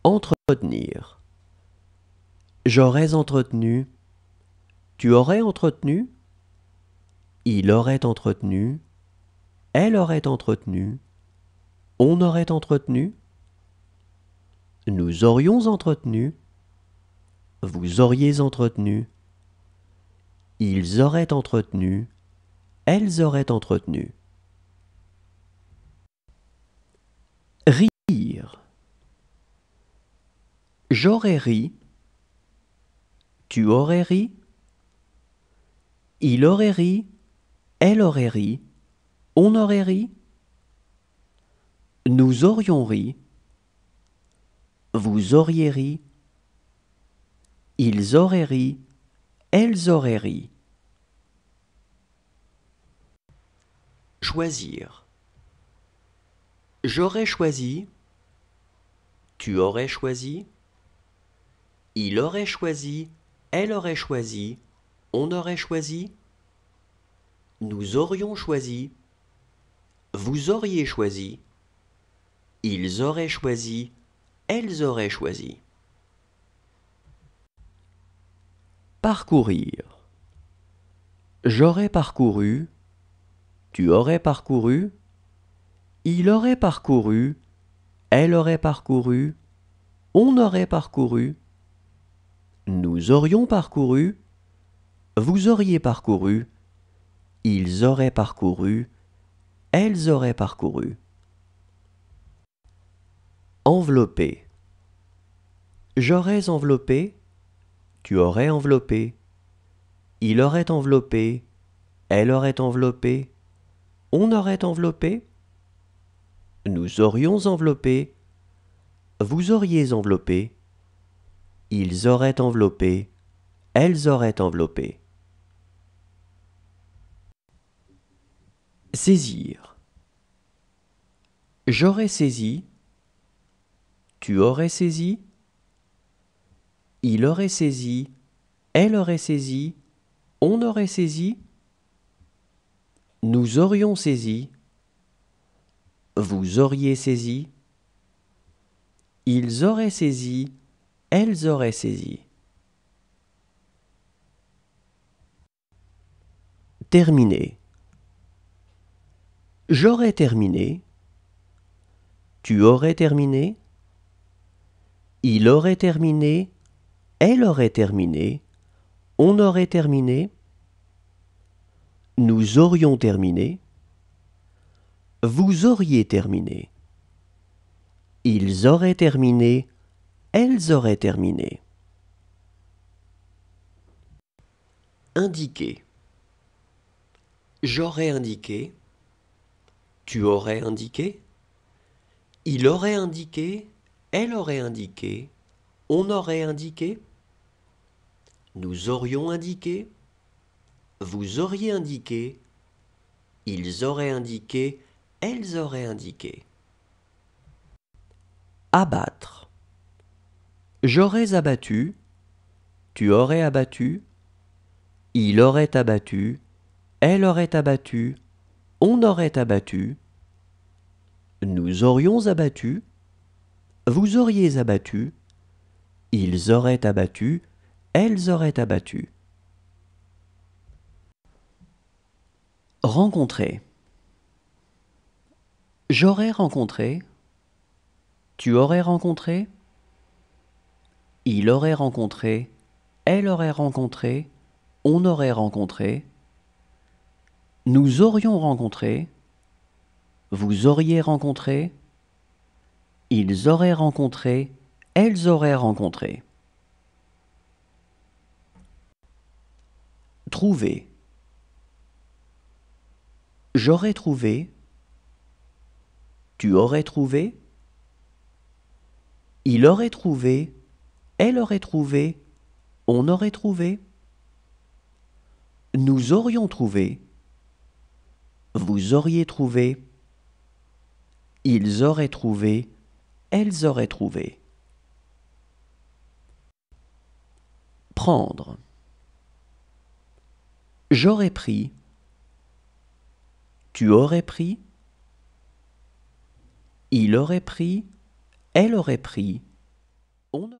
Entretenir. J'aurais entretenu. Tu aurais entretenu. Il aurait entretenu. Elle aurait entretenu. On aurait entretenu. Nous aurions entretenu. Vous auriez entretenu. Ils auraient entretenu. Elles auraient entretenu. Rire. J'aurais ri. Tu aurais ri. Il aurait ri. Elle aurait ri. On aurait ri. Nous aurions ri. Vous auriez ri. Ils auraient ri. Elles auraient ri. Choisir. J'aurais choisi. Tu aurais choisi. Il aurait choisi. Elle aurait choisi. On aurait choisi. Nous aurions choisi. Vous auriez choisi. Ils auraient choisi. Elles auraient choisi. Parcourir. J'aurais parcouru. Tu aurais parcouru. Il aurait parcouru. Elle aurait parcouru. On aurait parcouru. Nous aurions parcouru. Vous auriez parcouru. Ils auraient parcouru. Elles auraient parcouru. Envelopper. J'aurais enveloppé. Tu aurais enveloppé. Il aurait enveloppé. Elle aurait enveloppé. On aurait enveloppé. Nous aurions enveloppé. Vous auriez enveloppé. Ils auraient enveloppé. Elles auraient enveloppé. Saisir. J'aurais saisi. Tu aurais saisi. Il aurait saisi. Elle aurait saisi. On aurait saisi. Nous aurions saisi. Vous auriez saisi. Ils auraient saisi. Elles auraient saisi. Terminer. J'aurais terminé. Tu aurais terminé. Il aurait terminé. Elle aurait terminé. On aurait terminé. Nous aurions terminé. Vous auriez terminé. Ils auraient terminé. Elles auraient terminé. Indiquer. J'aurais indiqué. Tu aurais indiqué. Il aurait indiqué. Elle aurait indiqué. On aurait indiqué. Nous aurions indiqué. Vous auriez indiqué. Ils auraient indiqué. Elles auraient indiqué. Abattre. J'aurais abattu. Tu aurais abattu. Il aurait abattu. Elle aurait abattu. On aurait abattu. Nous aurions abattu. Vous auriez abattu. Ils auraient abattu. Elles auraient abattu. Rencontrer. J'aurais rencontré. Tu aurais rencontré. Il aurait rencontré. Elle aurait rencontré. On aurait rencontré. Nous aurions rencontré. Vous auriez rencontré. Ils auraient rencontré. Elles auraient rencontré. Trouver. J'aurais trouvé. Tu aurais trouvé. Il aurait trouvé. Elle aurait trouvé. On aurait trouvé. Nous aurions trouvé. Vous auriez trouvé. Ils auraient trouvé. Elles auraient trouvé. Prendre. J'aurais pris. Tu aurais pris. Il aurait pris. Elle aurait pris. On